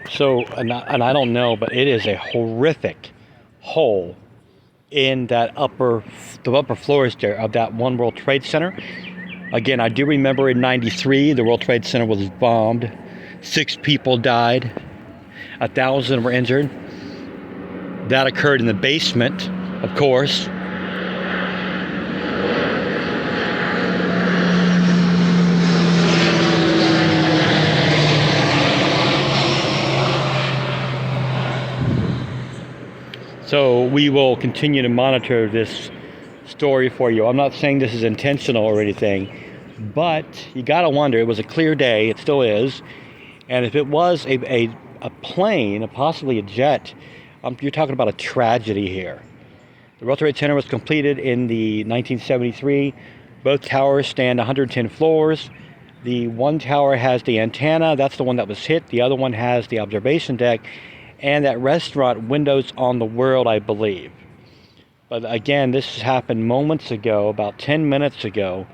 So, and I don't know, but it is a horrific hole in the upper floors there of that One World Trade Center. Again, I do remember in '93 the World Trade Center was bombed. 6 people died. 1,000 were injured. That occurred in the basement, of course. So we will continue to monitor this story for you. I'm not saying this is intentional or anything, but you gotta wonder, it was a clear day, it still is, and if it was a plane, possibly a jet, you're talking about a tragedy here. The World Trade Center was completed in the 1973. Both towers stand 110 floors. The one tower has the antenna, that's the one that was hit. The other one has the observation deck and that restaurant, Windows on the World, I believe. But again, this happened moments ago, about 10 minutes ago,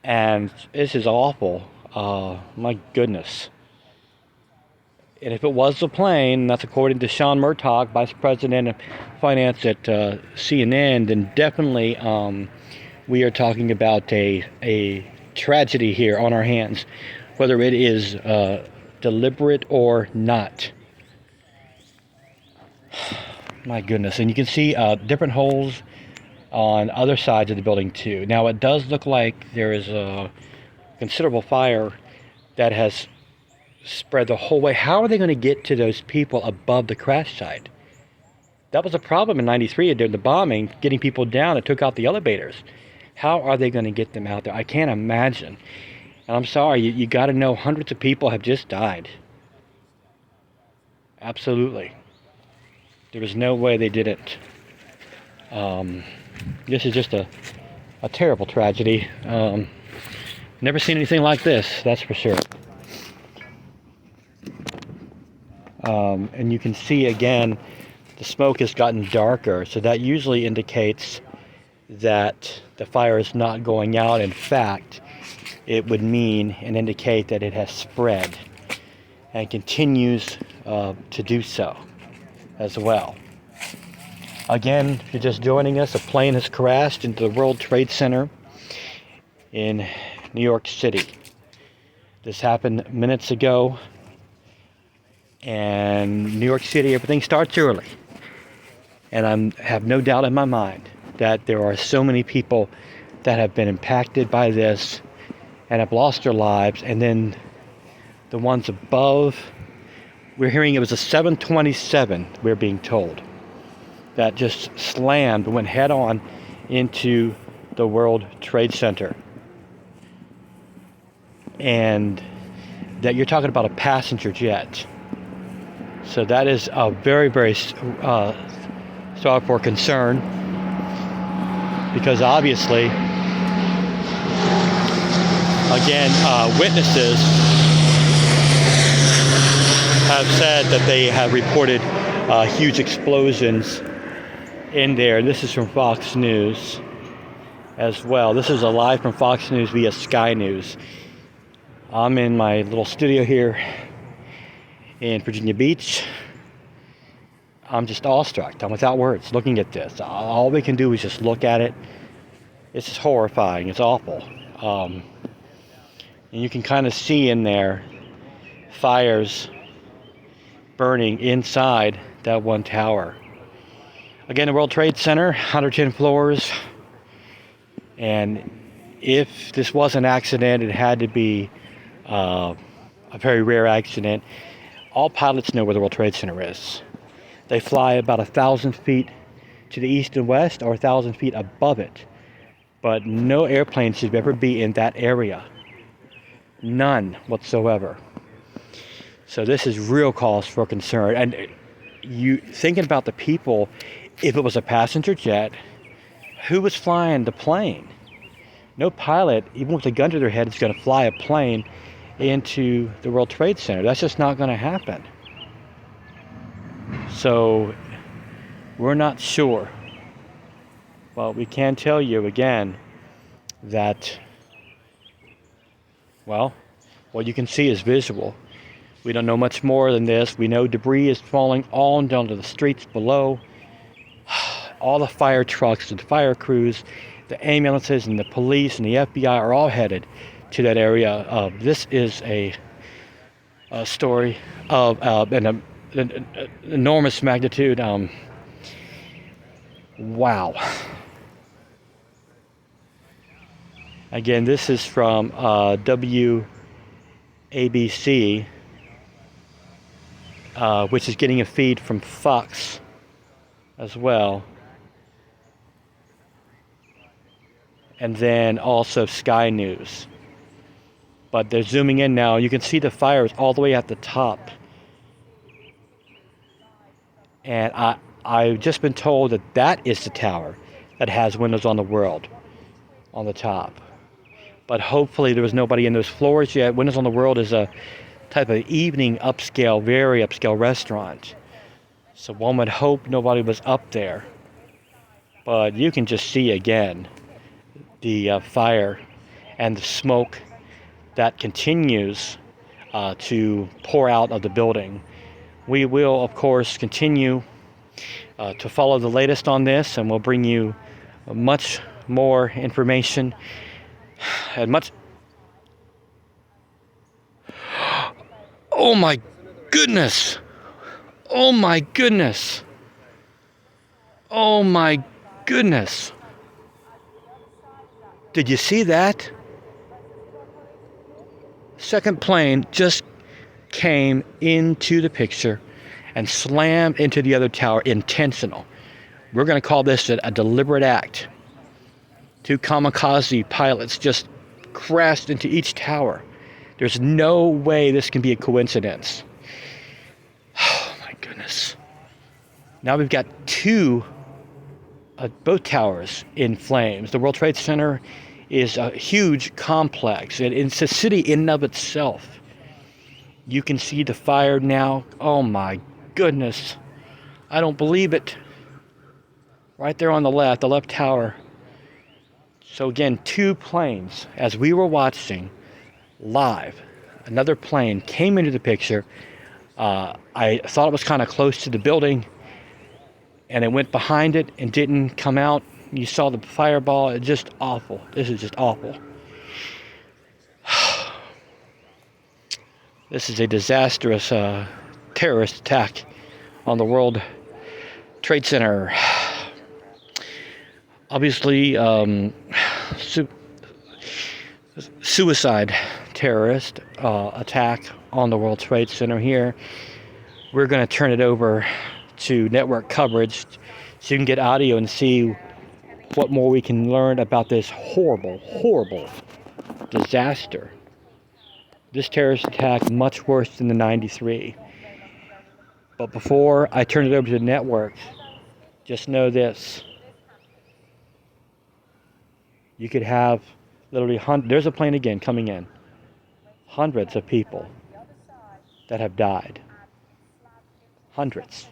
and this is awful. My goodness. And if it was a plane, that's according to Sean Murtaugh, Vice President of Finance at CNN, then definitely we are talking about a tragedy here on our hands, whether it is deliberate or not. My goodness. And you can see different holes on other sides of the building too. Now it does look like there is a considerable fire that has spread the whole way. How are they going to get to those people above the crash site? That was a problem in '93 during the bombing, getting people down. It took out the elevators. How are they going to get them out there? I can't imagine. And I'm sorry, you got to know hundreds of people have just died. Absolutely. There was no way they did it. This is just a terrible tragedy. Never seen anything like this, that's for sure. And you can see again, the smoke has gotten darker, so that usually indicates that the fire is not going out. In fact, it would mean and indicate that it has spread and continues to do so as well. Again, if you're just joining us, a plane has crashed into the World Trade Center in New York City. This happened minutes ago, and New York City, everything starts early. And I have no doubt in my mind that there are so many people that have been impacted by this and have lost their lives, and then the ones above, we're hearing it was a 727, we're being told, that just slammed, went head on into the World Trade Center. And that you're talking about a passenger jet. So that is a very, very sorry for concern, because obviously, again, witnesses have said that they have reported huge explosions in there. This is from Fox News as well. This is a live from Fox News via Sky News. I'm in my little studio here in Virginia Beach. I'm just awestruck. I'm without words looking at this. All we can do is just look at it. It's just horrifying. It's awful. And you can kind of see in there fires burning inside that one tower. Again, the World Trade Center, 110 floors. And if this was an accident, it had to be a very rare accident. All pilots know where the World Trade Center is. They fly about 1,000 feet to the east and west, or 1,000 feet above it. But no airplane should ever be in that area. None whatsoever. So this is real cause for concern. And you thinking about the people, if it was a passenger jet, who was flying the plane? No pilot, even with a gun to their head, is going to fly a plane into the World Trade Center. That's just not going to happen. So we're not sure. But we can tell you again that, well, what you can see is visual. We don't know much more than this. We know debris is falling all down to the streets below. All the fire trucks and fire crews, the ambulances and the police and the FBI are all headed to that area. This is a story of an enormous magnitude. Wow. Again, this is from WABC, which is getting a feed from Fox as well. And then also Sky News. But they're zooming in now. You can see the fires all the way at the top. And I've just been told that that is the tower that has Windows on the World on the top. But hopefully there was nobody in those floors yet. Windows on the World is a type of evening upscale, very upscale restaurant. So one would hope nobody was up there. But you can just see again the fire and the smoke that continues to pour out of the building. We will, of course, continue to follow the latest on this, and we'll bring you much more information and much. Oh my goodness! Oh my goodness! Oh my goodness! Did you see that? Second plane just came into the picture and slammed into the other tower. Intentional. We're going to call this a deliberate act. Two kamikaze pilots just crashed into each tower. There's no way this can be a coincidence. Oh my goodness. Now we've got both towers in flames. The World Trade Center is a huge complex. It's a city in and of itself. You can see the fire now. Oh my goodness. I don't believe it. Right there on the left tower. So again, two planes. As we were watching live, another plane came into the picture. I thought it was kind of close to the building, and it went behind it and didn't come out. You saw the fireball. It's just awful. This is just awful. This is a disastrous terrorist attack on the World Trade Center. Obviously, suicide terrorist attack on the World Trade Center here. We're going to turn it over to network coverage so you can get audio and see what more we can learn about this horrible, horrible disaster. This terrorist attack much worse than the 93. But before I turn it over to the network, just know this. You could have literally there's a plane again coming in. Hundreds of people that have died. Hundreds.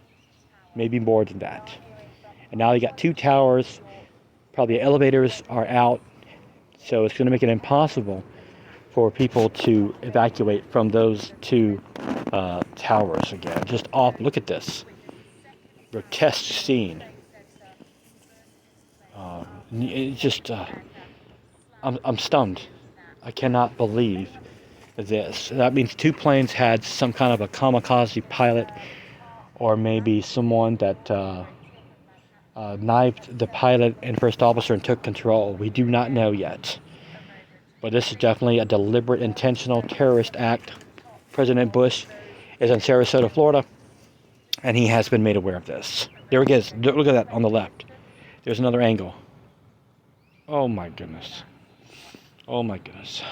Maybe more than that. And now you got two towers. Probably elevators are out. So it's going to make it impossible for people to evacuate from those two towers again. Just off. Look at this grotesque scene. It's just, I'm stunned. I cannot believe this. That means two planes had some kind of a kamikaze pilot, or maybe someone that knifed the pilot and first officer and took control. We do not know yet. But this is definitely a deliberate, intentional terrorist act. President Bush is in Sarasota, Florida, and he has been made aware of this. There it is. Look at that on the left. There's another angle. Oh my goodness. Oh my goodness.